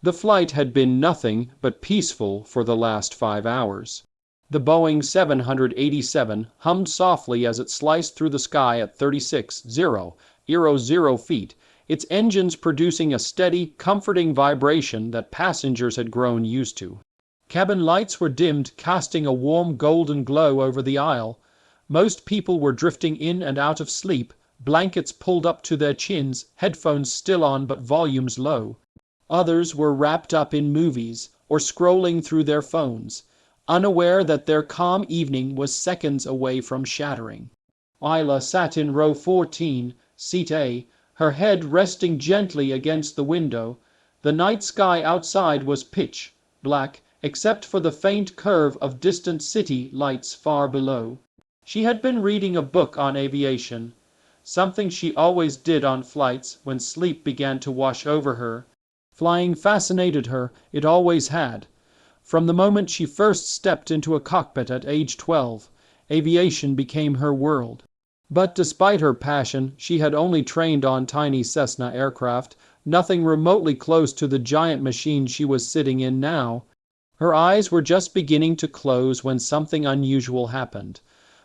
The flight had been nothing but peaceful for the last 5 hours. The Boeing 787 hummed softly as it sliced through the sky at 36,000 feet, its engines producing a steady, comforting vibration that passengers had grown used to. Cabin lights were dimmed, casting a warm golden glow over the aisle. Most people were drifting in and out of sleep, blankets pulled up to their chins, headphones still on but volumes low. Others were wrapped up in movies or scrolling through their phones, unaware that their calm evening was seconds away from shattering. Ayla sat in row 14, seat A, her head resting gently against the window. The night sky outside was pitch black, except for the faint curve of distant city lights far below. She had been reading a book on aviation, something she always did on flights when sleep began to wash over her. Flying fascinated her, it always had. From the moment she first stepped into a cockpit at age 12, aviation became her world. But despite her passion, she had only trained on tiny Cessna aircraft, nothing remotely close to the giant machine she was sitting in now. Her eyes were just beginning to close when something unusual happened.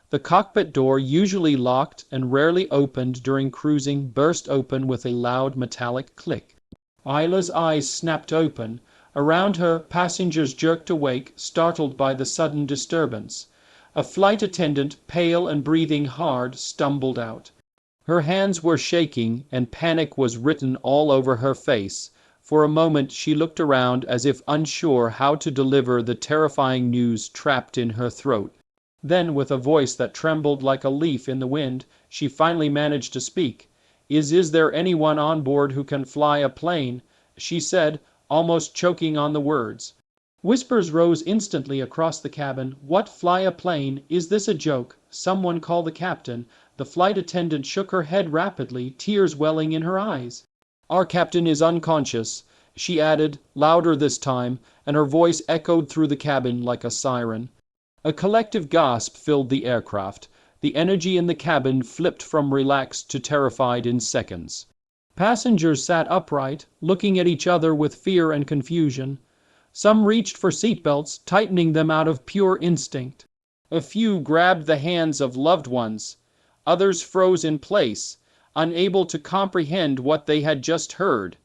The cockpit door, usually locked and rarely opened during cruising, burst open with a loud metallic click. Ayla's eyes snapped open. Around her, passengers jerked awake, startled by the sudden disturbance. A flight attendant, pale and breathing hard, stumbled out. Her hands were shaking, and panic was written all over her face. For a moment she looked around as if unsure how to deliver the terrifying news trapped in her throat. Then, with a voice that trembled like a leaf in the wind, she finally managed to speak. Is there anyone on board who can fly a plane?" she said, almost choking on the words. Whispers rose instantly across the cabin. "What, fly a plane? Is this a joke? Someone call the captain." The flight attendant shook her head rapidly, tears welling in her eyes. "Our captain is unconscious," she added, louder this time, and her voice echoed through the cabin like a siren. A collective gasp filled the aircraft. The energy in the cabin flipped from relaxed to terrified in seconds. Passengers sat upright, looking at each other with fear and confusion. Some reached for seatbelts, tightening them out of pure instinct. A few grabbed the hands of loved ones. Others froze in place, unable to comprehend what they had just heard.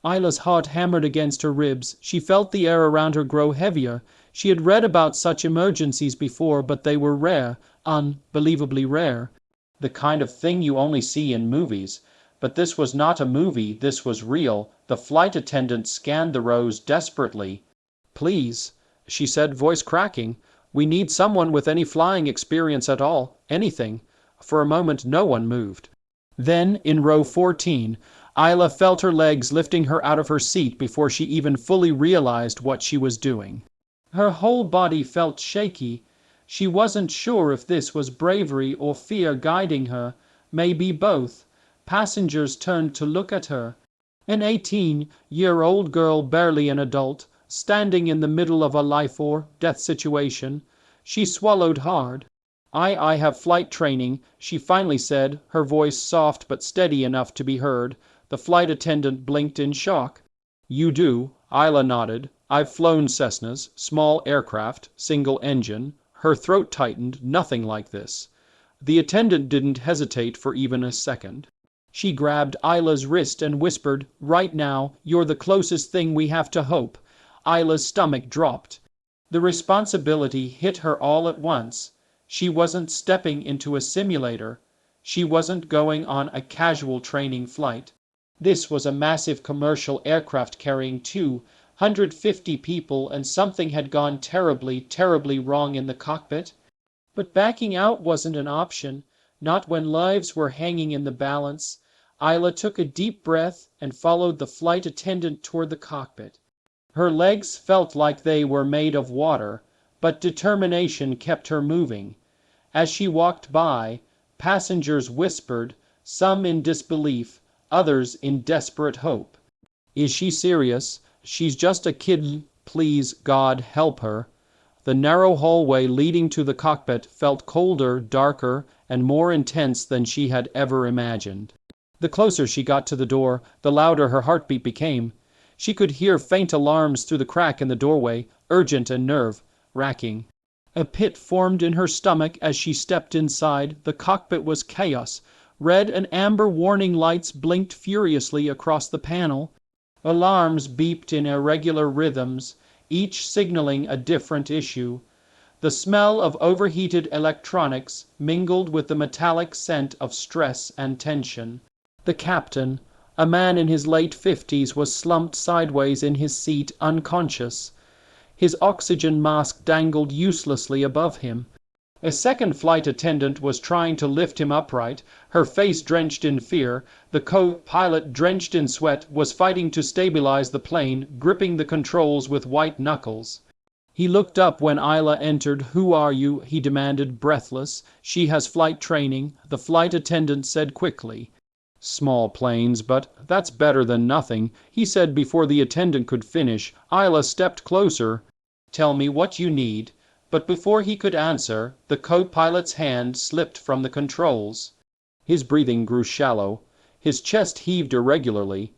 Ayla's heart hammered against her ribs. She felt the air around her grow heavier. She had read about such emergencies before, but they were rare, unbelievably rare. The kind of thing you only see in movies. But this was not a movie, this was real. The flight attendant scanned the rows desperately. "Please," she said, voice cracking. "We need someone with any flying experience at all. Anything." For a moment no one moved. Then, in row 14, Ayla felt her legs lifting her out of her seat before she even fully realized what she was doing. Her whole body felt shaky. She wasn't sure if this was bravery or fear guiding her, maybe both. Passengers turned to look at her. An 18-year-old girl, barely an adult, standing in the middle of a life or death situation. She swallowed hard. I have flight training," she finally said, her voice soft but steady enough to be heard. The flight attendant blinked in shock. "You do?" Ayla nodded. "I've flown Cessnas, small aircraft, single engine." Her throat tightened. Nothing like this. The attendant didn't hesitate for even a second. She grabbed Ayla's wrist and whispered, "Right now, you're the closest thing we have to hope." Ayla's stomach dropped. The responsibility hit her all at once. She wasn't stepping into a simulator. She wasn't going on a casual training flight. This was a massive commercial aircraft carrying 250 people, and something had gone terribly, terribly wrong in the cockpit. But backing out wasn't an option, not when lives were hanging in the balance. Ayla took a deep breath and followed the flight attendant toward the cockpit. Her legs felt like they were made of water, but determination kept her moving. As she walked by, passengers whispered, some in disbelief, others in desperate hope. "Is she serious? She's just a kid. Please, God, help her." The narrow hallway leading to the cockpit felt colder, darker, and more intense than she had ever imagined. The closer she got to the door, the louder her heartbeat became. She could hear faint alarms through the crack in the doorway, urgent and nerve-wracking. A pit formed in her stomach as she stepped inside. The cockpit was chaos. Red and amber warning lights blinked furiously across the panel. Alarms beeped in irregular rhythms, each signaling a different issue. The smell of overheated electronics mingled with the metallic scent of stress and tension. The captain, a man in his late 50s, was slumped sideways in his seat, unconscious. His oxygen mask dangled uselessly above him. A second flight attendant was trying to lift him upright, her face drenched in fear. The co-pilot, drenched in sweat, was fighting to stabilize the plane, gripping the controls with white knuckles. He looked up when Ayla entered. "Who are you?" he demanded, breathless. "She has flight training," the flight attendant said quickly. "Small planes, but that's better than nothing," he said before the attendant could finish. Ayla stepped closer. "Tell me what you need." But before he could answer, the co-pilot's hand slipped from the controls. His breathing grew shallow. His chest heaved irregularly.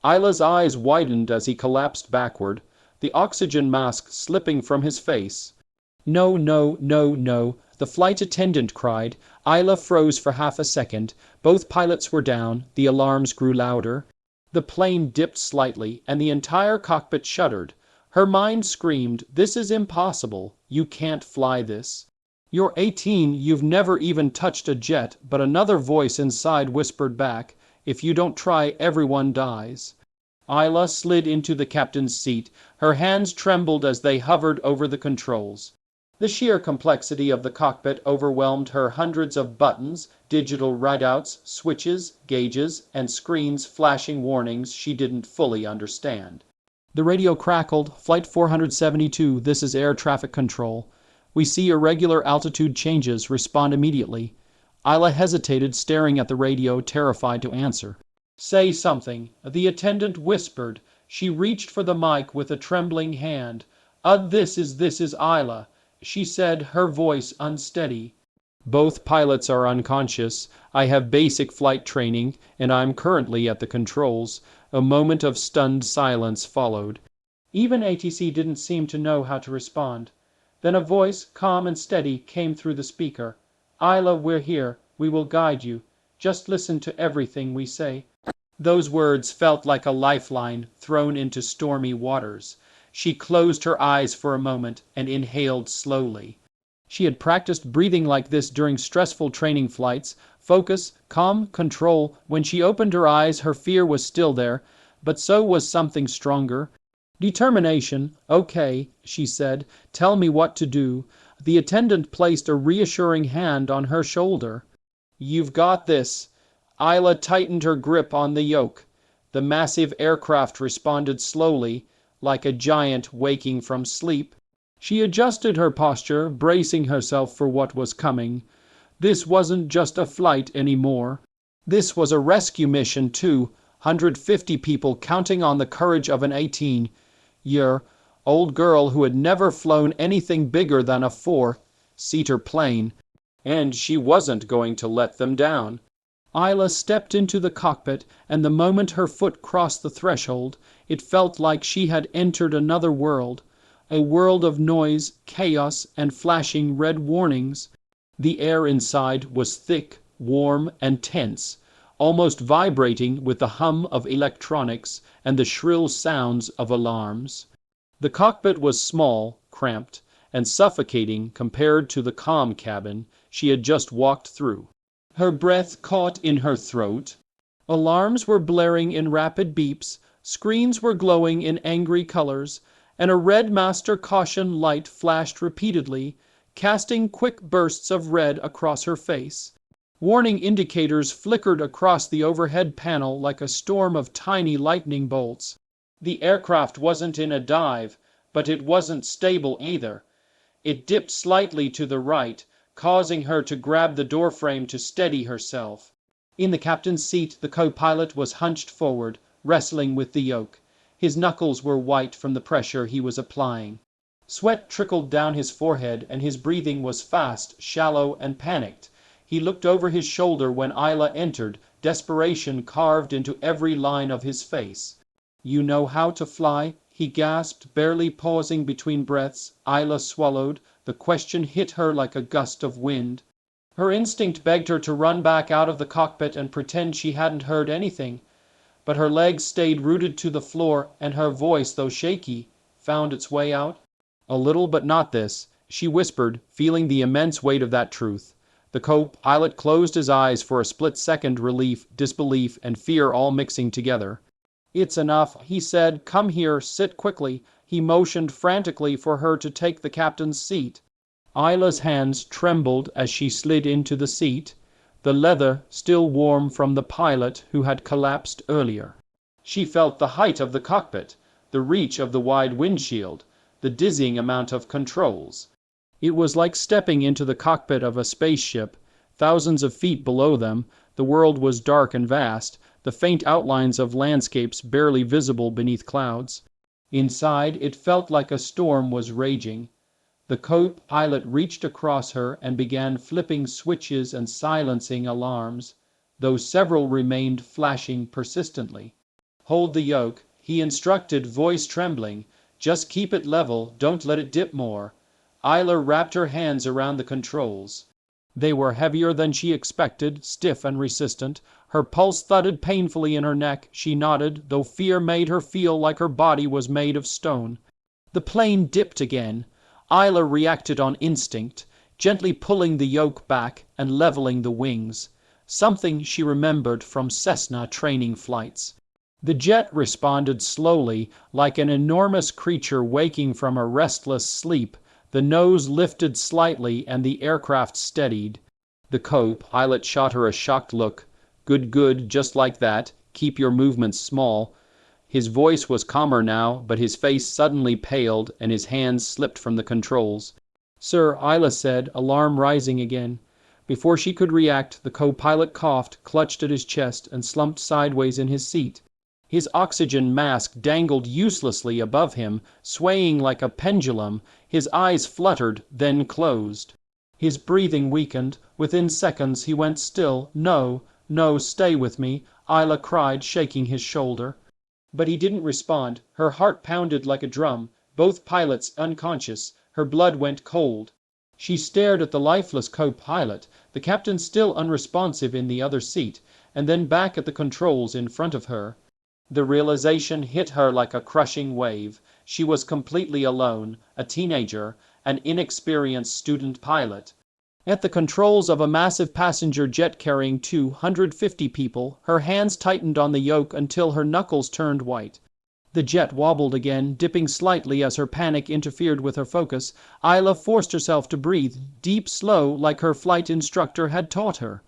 Ayla's eyes widened as he collapsed backward, the oxygen mask slipping from his face. "No, no, no, no," the flight attendant cried. Ayla froze for half a second. Both pilots were down. The alarms grew louder. The plane dipped slightly, and the entire cockpit shuddered. Her mind screamed, "This is impossible. You can't fly this. You're 18, you've never even touched a jet." But another voice inside whispered back, "If you don't try, everyone dies." Ayla slid into the captain's seat. Her hands trembled as they hovered over the controls. The sheer complexity of the cockpit overwhelmed her. Hundreds of buttons, digital readouts, switches, gauges, and screens flashing warnings she didn't fully understand. The radio crackled. "Flight 472, this is air traffic control. We see irregular altitude changes. Respond immediately." Ayla hesitated, staring at the radio, terrified to answer. "Say something," the attendant whispered. She reached for the mic with a trembling hand. This is Ayla," she said, her voice unsteady. "Both pilots are unconscious. I have basic flight training, and I'm currently at the controls." A moment of stunned silence followed. Even ATC didn't seem to know how to respond. Then a voice, calm and steady, came through the speaker. "Ayla, we're here. We will guide you. Just listen to everything we say." Those words felt like a lifeline thrown into stormy waters. She closed her eyes for a moment and inhaled slowly. She had practiced breathing like this during stressful training flights. Focus, calm, control. When she opened her eyes, her fear was still there, but so was something stronger. Determination. "Okay," she said. "Tell me what to do." The attendant placed a reassuring hand on her shoulder. "You've got this." Ayla tightened her grip on the yoke. The massive aircraft responded slowly, like a giant waking from sleep. She adjusted her posture, bracing herself for what was coming. This wasn't just a flight anymore. This was a rescue mission, too. 150 people counting on the courage of an 18-year-old girl who had never flown anything bigger than a four-seater plane. And she wasn't going to let them down. Ayla stepped into the cockpit, and the moment her foot crossed the threshold, it felt like she had entered another world. A world of noise, chaos, and flashing red warnings. The air inside was thick, warm, and tense, almost vibrating with the hum of electronics and the shrill sounds of alarms. The cockpit was small, cramped, and suffocating compared to the calm cabin she had just walked through. Her breath caught in her throat. Alarms were blaring in rapid beeps, screens were glowing in angry colors, and a red master caution light flashed repeatedly, casting quick bursts of red across her face. Warning indicators flickered across the overhead panel like a storm of tiny lightning bolts. The aircraft wasn't in a dive, but it wasn't stable either. It dipped slightly to the right, causing her to grab the doorframe to steady herself. In the captain's seat, the co-pilot was hunched forward, wrestling with the yoke. His knuckles were white from the pressure he was applying. Sweat trickled down his forehead, and his breathing was fast, shallow, and panicked. He looked over his shoulder when Ayla entered, desperation carved into every line of his face. "You know how to fly?" he gasped, barely pausing between breaths. Ayla swallowed. The question hit her like a gust of wind. Her instinct begged her to run back out of the cockpit and pretend she hadn't heard anything. But her legs stayed rooted to the floor, and her voice, though shaky, found its way out. "A little, but not this," she whispered, feeling the immense weight of that truth. The co-pilot closed his eyes for a split second, relief, disbelief, and fear all mixing together. "It's enough," he said. "Come here, sit quickly." He motioned frantically for her to take the captain's seat. Ayla's hands trembled as she slid into the seat, the leather still warm from the pilot who had collapsed earlier. She felt the height of the cockpit, the reach of the wide windshield, the dizzying amount of controls. It was like stepping into the cockpit of a spaceship. Thousands of feet below them, the world was dark and vast, the faint outlines of landscapes barely visible beneath clouds. Inside, it felt like a storm was raging. The co-pilot reached across her and began flipping switches and silencing alarms, though several remained flashing persistently. "Hold the yoke," he instructed, voice trembling. "Just keep it level, don't let it dip more." Ayla wrapped her hands around the controls. They were heavier than she expected, stiff and resistant. Her pulse thudded painfully in her neck. She nodded, though fear made her feel like her body was made of stone. The plane dipped again. Ayla reacted on instinct, gently pulling the yoke back and leveling the wings, something she remembered from Cessna training flights. The jet responded slowly, like an enormous creature waking from a restless sleep. The nose lifted slightly and the aircraft steadied. The co-pilot shot her a shocked look. "Good, good, just like that. Keep your movements small." His voice was calmer now, but his face suddenly paled and his hands slipped from the controls. "Sir," Ayla said, alarm rising again. Before she could react, the co-pilot coughed, clutched at his chest, and slumped sideways in his seat. His oxygen mask dangled uselessly above him, swaying like a pendulum. His eyes fluttered, then closed. His breathing weakened. Within seconds he went still. "No, no, stay with me," Ayla cried, shaking his shoulder. But he didn't respond. Her heart pounded like a drum. Both pilots unconscious. Her blood went cold. She stared at the lifeless co-pilot, the captain still unresponsive in the other seat, and then back at the controls in front of her. The realization hit her like a crushing wave. She was completely alone, a teenager, an inexperienced student pilot. At the controls of a massive passenger jet carrying 250 people, her hands tightened on the yoke until her knuckles turned white. The jet wobbled again, dipping slightly as her panic interfered with her focus. Ayla forced herself to breathe, deep, slow, like her flight instructor had taught her.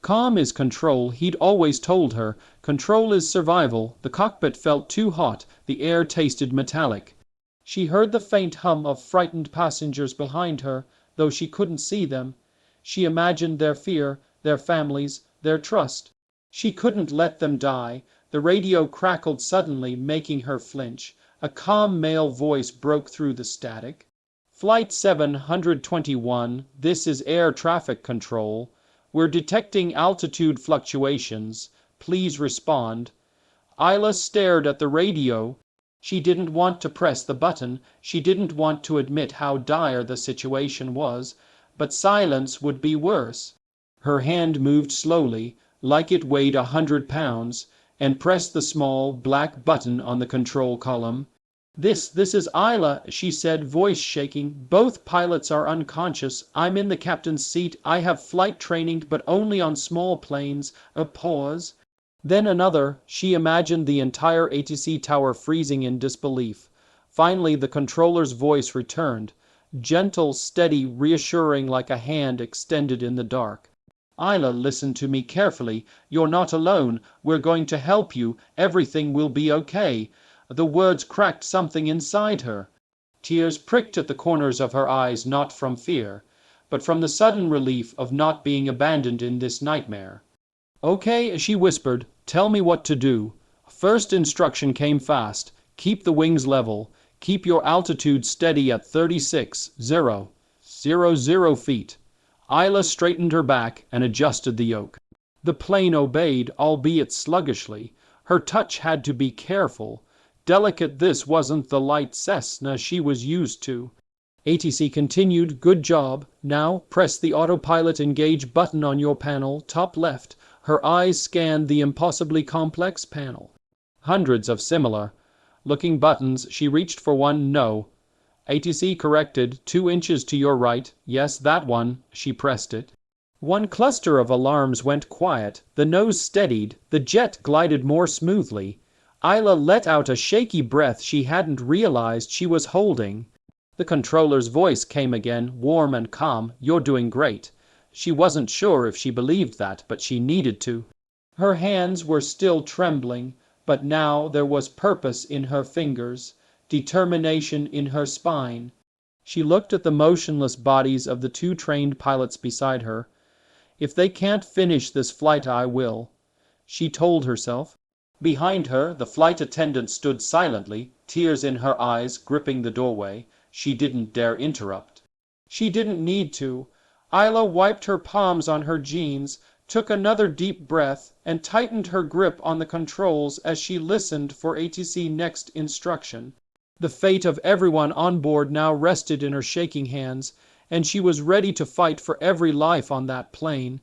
Calm is control, he'd always told her. Control is survival. The cockpit felt too hot, the air tasted metallic. She heard the faint hum of frightened passengers behind her, though she couldn't see them. She imagined their fear, their families, their trust. She couldn't let them die. The radio crackled suddenly, making her flinch. A calm male voice broke through the static. "Flight 721, this is air traffic control. We're detecting altitude fluctuations. Please respond." Ayla stared at the radio. She didn't want to press the button. She didn't want to admit how dire the situation was. But silence would be worse. Her hand moved slowly, like it weighed 100 pounds, and pressed the small, black button on the control column. This is Ayla," she said, voice shaking. "Both pilots are unconscious. I'm in the captain's seat. I have flight training, but only on small planes." A pause. Then another. She imagined the entire ATC tower freezing in disbelief. Finally, the controller's voice returned. Gentle, steady, reassuring, like a hand extended in the dark. "Ayla, listen to me carefully. You're not alone. We're going to help you. Everything will be okay." The words cracked something inside her. Tears pricked at the corners of her eyes, not from fear, but from the sudden relief of not being abandoned in this nightmare. "Okay," she whispered. "Tell me what to do." First instruction came fast. "Keep the wings level. Keep your altitude steady at 36,000 feet." Ayla straightened her back and adjusted the yoke. The plane obeyed, albeit sluggishly. Her touch had to be careful. delicate this wasn't the light Cessna she was used to. ATC continued, good job. Now press the autopilot engage button on your panel, top left. Her eyes scanned the impossibly complex panel. Hundreds of similar looking buttons. She reached for one. No. ATC corrected, 2 inches to your right. Yes, that one. She pressed it. One cluster of alarms went quiet. The nose steadied. The jet glided more smoothly. Ayla let out a shaky breath she hadn't realized she was holding. The controller's voice came again, warm and calm. You're doing great. She wasn't sure if she believed that, but she needed to. Her hands were still trembling, but now there was purpose in her fingers, determination in her spine. She looked at the motionless bodies of the 2 trained pilots beside her. If they can't finish this flight, I will, she told herself. Behind her, the flight attendant stood silently, tears in her eyes, gripping the doorway. She didn't dare interrupt. She didn't need to. Ayla wiped her palms on her jeans, took another deep breath, and tightened her grip on the controls as she listened for ATC next instruction. The fate of everyone on board now rested in her shaking hands, and she was ready to fight for every life on that plane.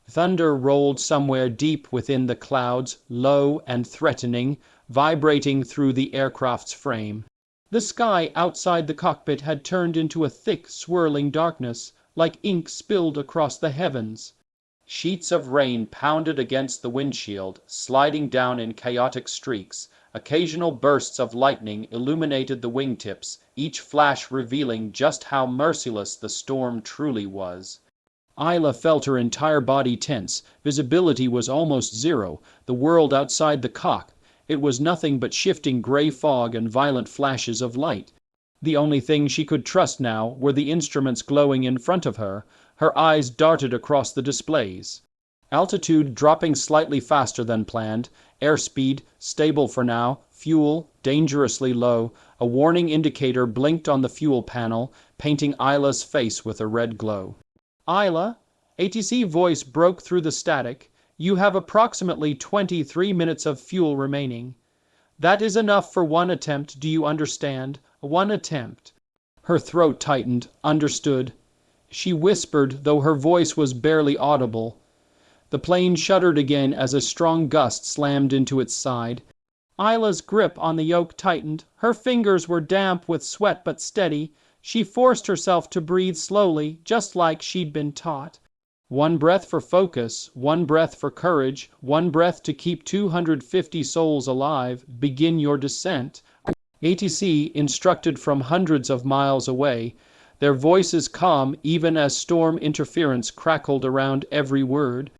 Thunder rolled somewhere deep within the clouds, low and threatening, vibrating through the aircraft's frame. The sky outside the cockpit had turned into a thick, swirling darkness, like ink spilled across the heavens. Sheets of rain pounded against the windshield, sliding down in chaotic streaks. Occasional bursts of lightning illuminated the wingtips, each flash revealing just how merciless the storm truly was. Ayla felt her entire body tense. Visibility was almost zero. The world outside the cock, it was nothing but shifting gray fog and violent flashes of light. The only thing she could trust now were the instruments glowing in front of her. Her eyes darted across the displays. Altitude dropping slightly faster than planned. Airspeed stable for now. Fuel dangerously low. A warning indicator blinked on the fuel panel, painting Ayla's face with a red glow. Ayla, ATC voice broke through the static. You have approximately 23 minutes of fuel remaining. That is enough for one attempt, do you understand? One attempt. Her throat tightened. Understood. She whispered, though her voice was barely audible. The plane shuddered again as a strong gust slammed into its side. Ayla's grip on the yoke tightened. Her fingers were damp with sweat but steady. She forced herself to breathe slowly, just like she'd been taught. One breath for focus, one breath for courage, one breath to keep 250 souls alive. Begin your descent. ATC instructed from hundreds of miles away, their voices calm even as storm interference crackled around every word.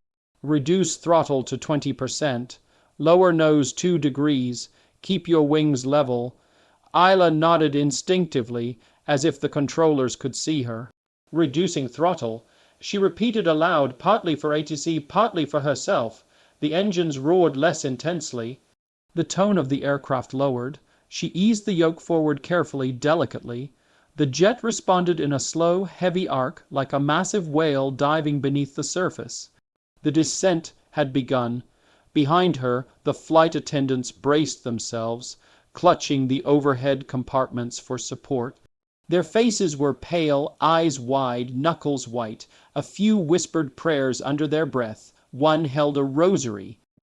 Reduce throttle to 20%. Lower nose 2 degrees. Keep your wings level. Ayla nodded instinctively, as if the controllers could see her. Reducing throttle, she repeated aloud, partly for ATC, partly for herself. The engines roared less intensely. The tone of the aircraft lowered. She eased the yoke forward carefully, delicately. The jet responded in a slow, heavy arc, like a massive whale diving beneath the surface. The descent had begun. Behind her, the flight attendants braced themselves, clutching the overhead compartments for support. Their faces were pale, eyes wide, knuckles white. A few whispered prayers under their breath. One held a rosary.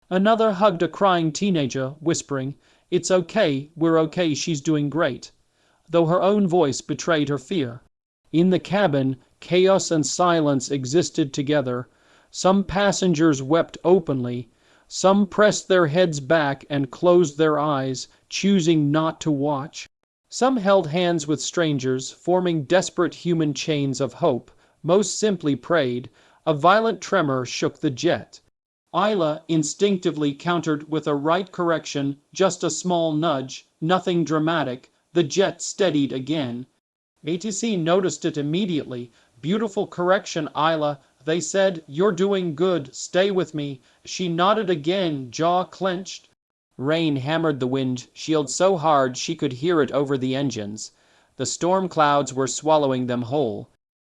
Another hugged a crying teenager, whispering, "It's okay, we're okay, she's doing great," though her own voice betrayed her fear. In the cabin, chaos and silence existed together. Some passengers wept openly. Some pressed their heads back and closed their eyes, choosing not to watch. Some held hands with strangers, forming desperate human chains of hope. Most simply prayed. A violent tremor shook the jet. Ayla instinctively countered with a right correction, just a small nudge, nothing dramatic. The jet steadied again. ATC noticed it immediately. Beautiful correction, Ayla. They said, you're doing good. Stay with me. She nodded again, jaw clenched. Rain hammered the windshield so hard she could hear it over the engines. The storm clouds were swallowing them whole.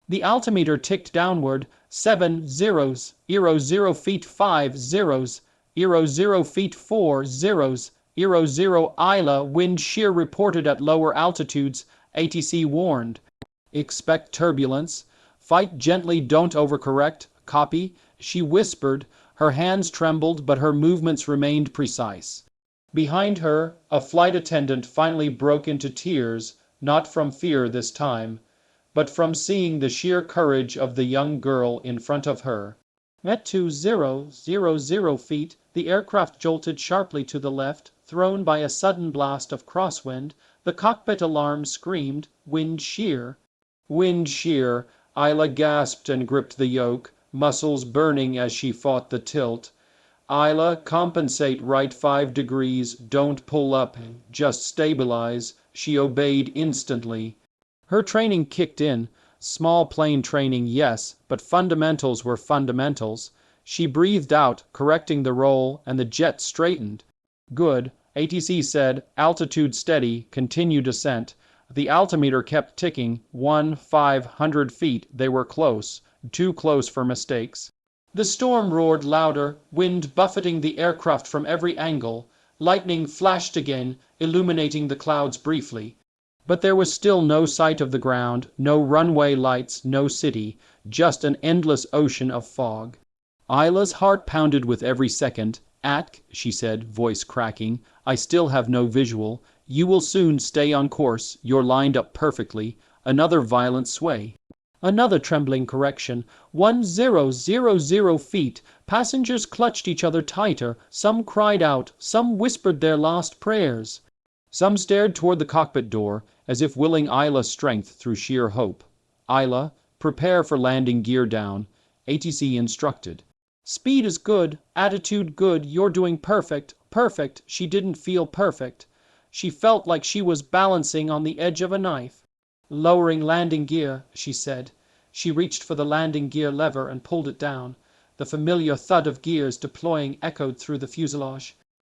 The altimeter ticked downward. 7 zeros, 0 feet 5 zeros, 0 feet 4 zeros. Eero 0 Ayla, wind shear reported at lower altitudes, ATC warned. Expect turbulence. Fight gently, don't overcorrect. Copy. She whispered. Her hands trembled, but her movements remained precise. Behind her, a flight attendant finally broke into tears, not from fear this time, but from seeing the sheer courage of the young girl in front of her. At 2000 feet, the aircraft jolted sharply to the left, thrown by a sudden blast of crosswind. The cockpit alarm screamed, wind shear. Wind shear. Ayla gasped and gripped the yoke, muscles burning as she fought the tilt. Ayla, compensate right 5 degrees, don't pull up, just stabilize. She obeyed instantly. Her training kicked in. Small plane training, yes, but fundamentals were fundamentals. She breathed out, correcting the roll, and the jet straightened. Good. ATC said, altitude steady, continue descent. The altimeter kept ticking, 500 feet. They were close, too close for mistakes. The storm roared louder, wind buffeting the aircraft from every angle. Lightning flashed again, illuminating the clouds briefly. But there was still no sight of the ground, no runway lights, no city, just an endless ocean of fog. Ayla's heart pounded with every second. Atk, she said, voice cracking, I still have no visual. You will soon stay on course. You're lined up perfectly. Another violent sway. Another trembling correction. 1000 feet. Passengers clutched each other tighter. Some cried out. Some whispered their last prayers. Some stared toward the cockpit door, as if willing Ayla's strength through sheer hope. Ayla, prepare for landing gear down. ATC instructed. Speed is good. Attitude good. You're doing perfect. Perfect. She didn't feel perfect. She felt like she was balancing on the edge of a knife. Lowering landing gear, she said. She reached for the landing gear lever and pulled it down. The familiar thud of gears deploying echoed through the fuselage.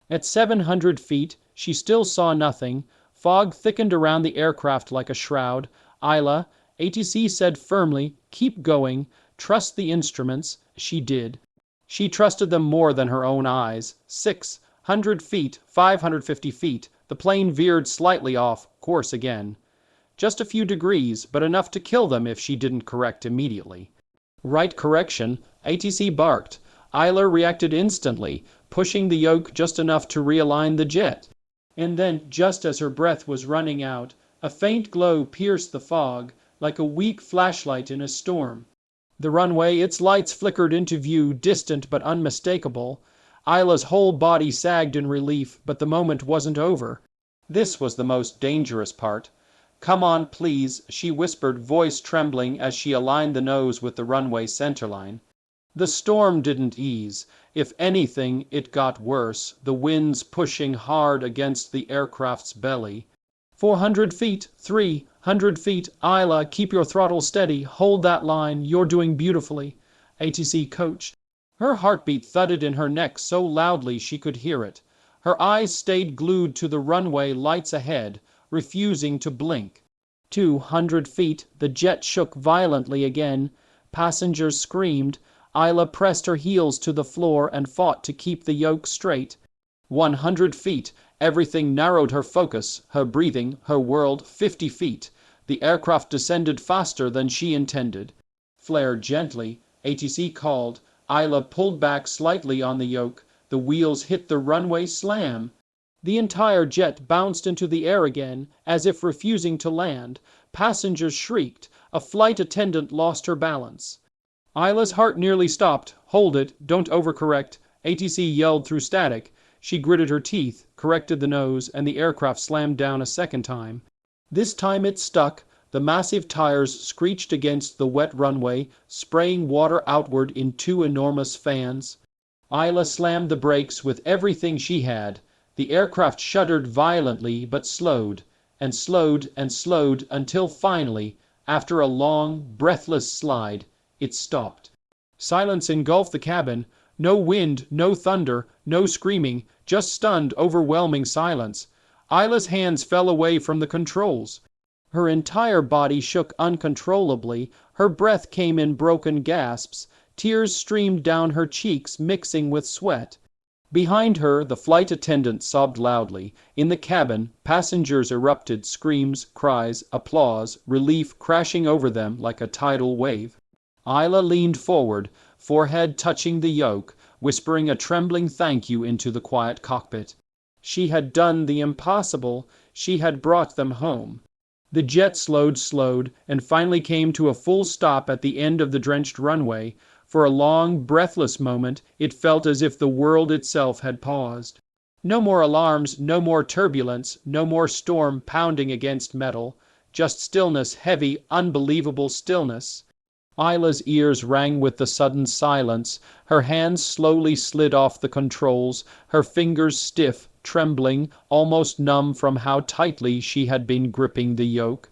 At 700 feet, she still saw nothing. Fog thickened around the aircraft like a shroud. Ayla, ATC said firmly, keep going. Trust the instruments. She did. She trusted them more than her own eyes. 600 feet, 550 feet. The plane veered slightly off course again. Just a few degrees, but enough to kill them if she didn't correct immediately. Right correction, ATC barked. Ayla reacted instantly, pushing the yoke just enough to realign the jet. And then, just as her breath was running out, a faint glow pierced the fog, like a weak flashlight in a storm. The runway, its lights flickered into view, distant but unmistakable. Ayla's whole body sagged in relief, but the moment wasn't over. This was the most dangerous part. Come on, please, she whispered, voice trembling as she aligned the nose with the runway centerline. The storm didn't ease. If anything, it got worse, the winds pushing hard against the aircraft's belly. 400 feet, 300 feet, Ayla, keep your throttle steady, hold that line, you're doing beautifully, ATC coached. Her heartbeat thudded in her neck so loudly she could hear it. Her eyes stayed glued to the runway lights ahead, refusing to blink. 200 feet, the jet shook violently again. Passengers screamed. Ayla pressed her heels to the floor and fought to keep the yoke straight. 100 feet, everything narrowed her focus, her breathing, her world. 50 feet, the aircraft descended faster than she intended. Flare gently, ATC called. Ayla pulled back slightly on the yoke. The wheels hit the runway slam. The entire jet bounced into the air again, as if refusing to land. Passengers shrieked. A flight attendant lost her balance. Ayla's heart nearly stopped. Hold it, don't overcorrect. ATC yelled through static. She gritted her teeth, corrected the nose, and the aircraft slammed down a second time. This time it stuck. The massive tires screeched against the wet runway, spraying water outward in 2 enormous fans. Ayla slammed the brakes with everything she had. The aircraft shuddered violently but slowed, and slowed and slowed until finally, after a long, breathless slide, it stopped. Silence engulfed the cabin. No wind, no thunder, no screaming, just stunned, overwhelming silence. Ayla's hands fell away from the controls. Her entire body shook uncontrollably. Her breath came in broken gasps. Tears streamed down her cheeks, mixing with sweat. Behind her, the flight attendant sobbed loudly. In the cabin, passengers erupted, screams, cries, applause, relief crashing over them like a tidal wave. Ayla leaned forward, forehead touching the yoke, whispering a trembling thank you into the quiet cockpit. She had done the impossible. She had brought them home. The jet slowed, and finally came to a full stop at the end of the drenched runway. For a long, breathless moment, it felt as if the world itself had paused. No more alarms, no more turbulence, no more storm pounding against metal. Just stillness, heavy, unbelievable stillness. Ayla's ears rang with the sudden silence. Her hands slowly slid off the controls, her fingers stiff, trembling, almost numb from how tightly she had been gripping the yoke.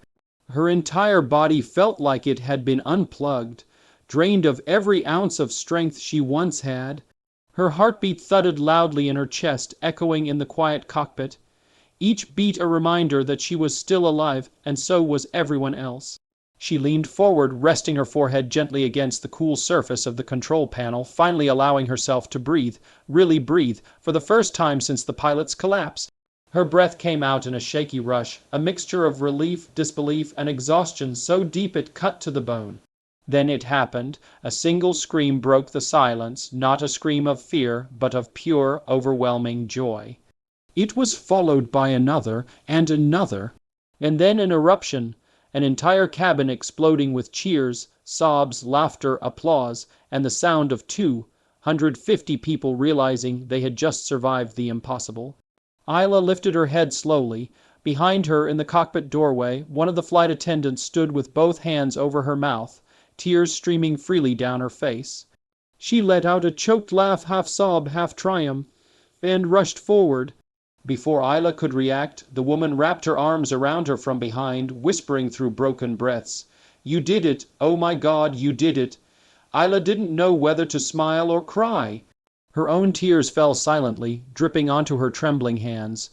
Her entire body felt like it had been unplugged, drained of every ounce of strength she once had. Her heartbeat thudded loudly in her chest, echoing in the quiet cockpit. Each beat a reminder that she was still alive, and so was everyone else. She leaned forward, resting her forehead gently against the cool surface of the control panel, finally allowing herself to breathe, really breathe, for the first time since the pilot's collapse. Her breath came out in a shaky rush, a mixture of relief, disbelief, and exhaustion so deep it cut to the bone. Then it happened. A single scream broke the silence, not a scream of fear, but of pure, overwhelming joy. It was followed by another, and another, and then an eruption. An entire cabin exploding with cheers, sobs, laughter, applause, and the sound of 250 people realizing they had just survived the impossible. Ayla lifted her head slowly. Behind her, in the cockpit doorway, one of the flight attendants stood with both hands over her mouth, tears streaming freely down her face. She let out a choked laugh, half sob, half triumph, and rushed forward. Before Ayla could react, the woman wrapped her arms around her from behind, whispering through broken breaths, "You did it! Oh my God, you did it!" Ayla didn't know whether to smile or cry. Her own tears fell silently, dripping onto her trembling hands.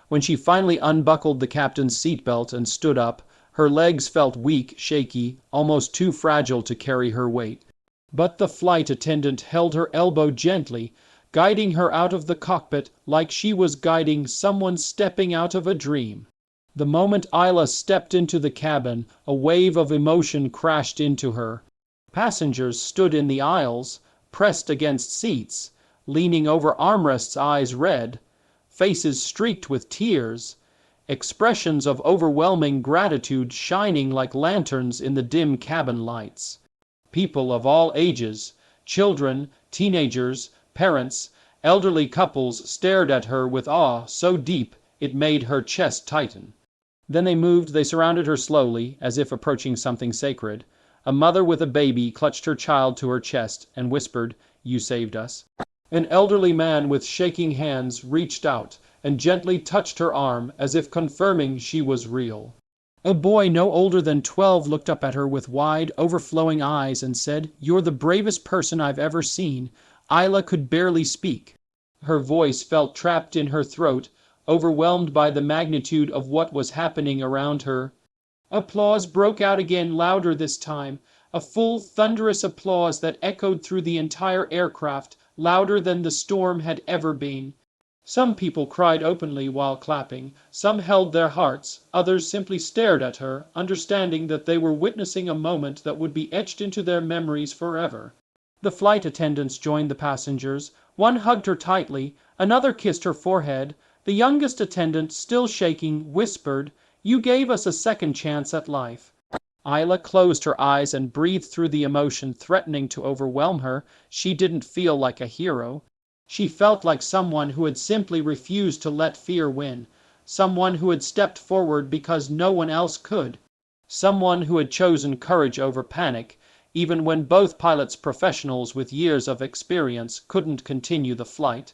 When she finally unbuckled the captain's seatbelt and stood up, her legs felt weak, shaky, almost too fragile to carry her weight. But the flight attendant held her elbow gently, guiding her out of the cockpit like she was guiding someone stepping out of a dream. The moment Ayla stepped into the cabin, a wave of emotion crashed into her. Passengers stood in the aisles, pressed against seats, leaning over armrests, eyes red, faces streaked with tears, expressions of overwhelming gratitude shining like lanterns in the dim cabin lights. People of all ages, children, teenagers, parents, elderly couples stared at her with awe so deep it made her chest tighten. Then they surrounded her slowly, as if approaching something sacred. A mother with a baby clutched her child to her chest and whispered, "You saved us." An elderly man with shaking hands reached out and gently touched her arm as if confirming she was real. A boy no older than 12 looked up at her with wide, overflowing eyes and said, "You're the bravest person I've ever seen." Ayla could barely speak. Her voice felt trapped in her throat, overwhelmed by the magnitude of what was happening around her. Applause broke out again, louder this time, a full, thunderous applause that echoed through the entire aircraft, louder than the storm had ever been. Some people cried openly while clapping, some held their hearts, others simply stared at her, understanding that they were witnessing a moment that would be etched into their memories forever. The flight attendants joined the passengers. One hugged her tightly, another kissed her forehead. The youngest attendant, still shaking, whispered, "You gave us a second chance at life." Ayla closed her eyes and breathed through the emotion threatening to overwhelm her. She didn't feel like a hero. She felt like someone who had simply refused to let fear win, someone who had stepped forward because no one else could, someone who had chosen courage over panic, even when both pilots professionals with years of experience couldn't continue the flight.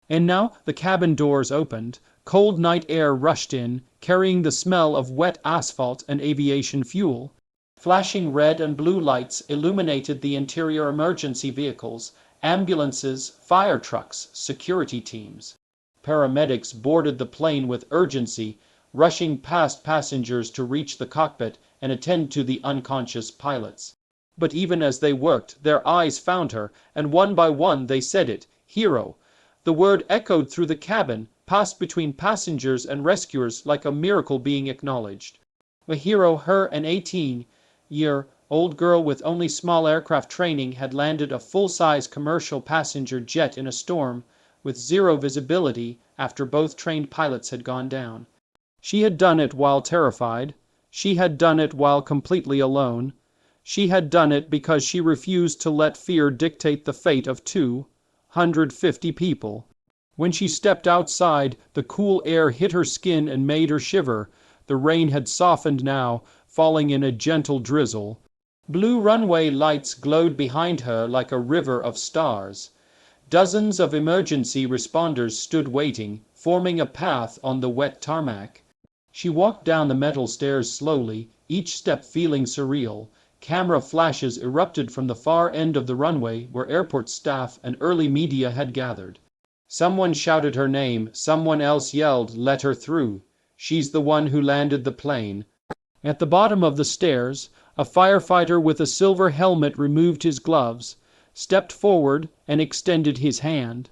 And now the cabin doors opened. Cold night air rushed in, carrying the smell of wet asphalt and aviation fuel. Flashing red and blue lights illuminated the interior emergency vehicles, ambulances, fire trucks, security teams. Paramedics boarded the plane with urgency, rushing past passengers to reach the cockpit and attend to the unconscious pilots. But even as they worked, their eyes found her, and one by one they said it, "Hero." The word echoed through the cabin, passed between passengers and rescuers like a miracle being acknowledged. A hero, her, an 18-year-old girl with only small aircraft training, had landed a full-size commercial passenger jet in a storm with zero visibility after both trained pilots had gone down. She had done it while terrified. She had done it while completely alone. She had done it because she refused to let fear dictate the fate of 250 people. When she stepped outside, the cool air hit her skin and made her shiver. The rain had softened now, falling in a gentle drizzle. Blue runway lights glowed behind her like a river of stars. Dozens of emergency responders stood waiting, forming a path on the wet tarmac. She walked down the metal stairs slowly, each step feeling surreal. Camera flashes erupted from the far end of the runway where airport staff and early media had gathered. Someone shouted her name, someone else yelled, "Let her through. She's the one who landed the plane." At the bottom of the stairs, a firefighter with a silver helmet removed his gloves, stepped forward, and extended his hand.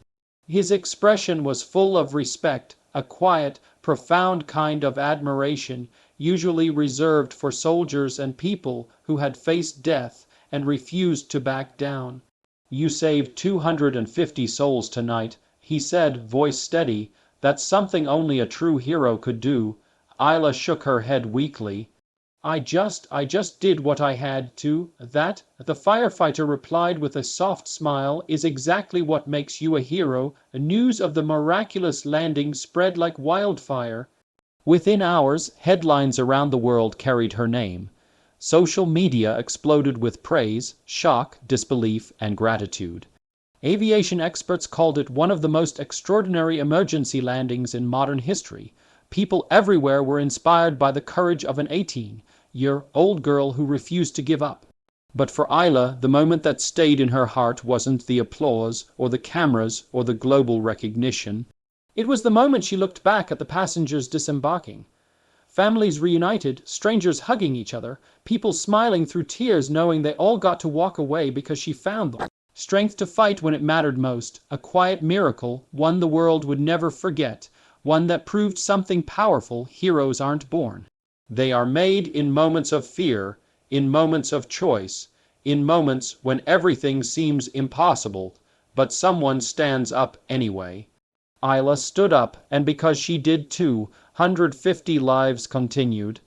His expression was full of respect, a quiet, profound kind of admiration usually reserved for soldiers and people who had faced death and refused to back down. "You saved 250 souls tonight," he said, voice steady. "That's something only a true hero could do." Ayla shook her head weakly. I just did what I had to. That," the firefighter replied with a soft smile, "is exactly what makes you a hero." News of the miraculous landing spread like wildfire. Within hours, headlines around the world carried her name. Social media exploded with praise, shock, disbelief, and gratitude. Aviation experts called it one of the most extraordinary emergency landings in modern history. People everywhere were inspired by the courage of an 18-year-old girl who refused to give up. But for Ayla, the moment that stayed in her heart wasn't the applause or the cameras or the global recognition. It was the moment she looked back at the passengers disembarking. Families reunited, strangers hugging each other, people smiling through tears knowing they all got to walk away because she found them. Strength to fight when it mattered most, a quiet miracle, one the world would never forget, one that proved something powerful: heroes aren't born. They are made in moments of fear, in moments of choice, in moments when everything seems impossible, but someone stands up anyway. Ayla stood up, and because she did too, 150 lives continued.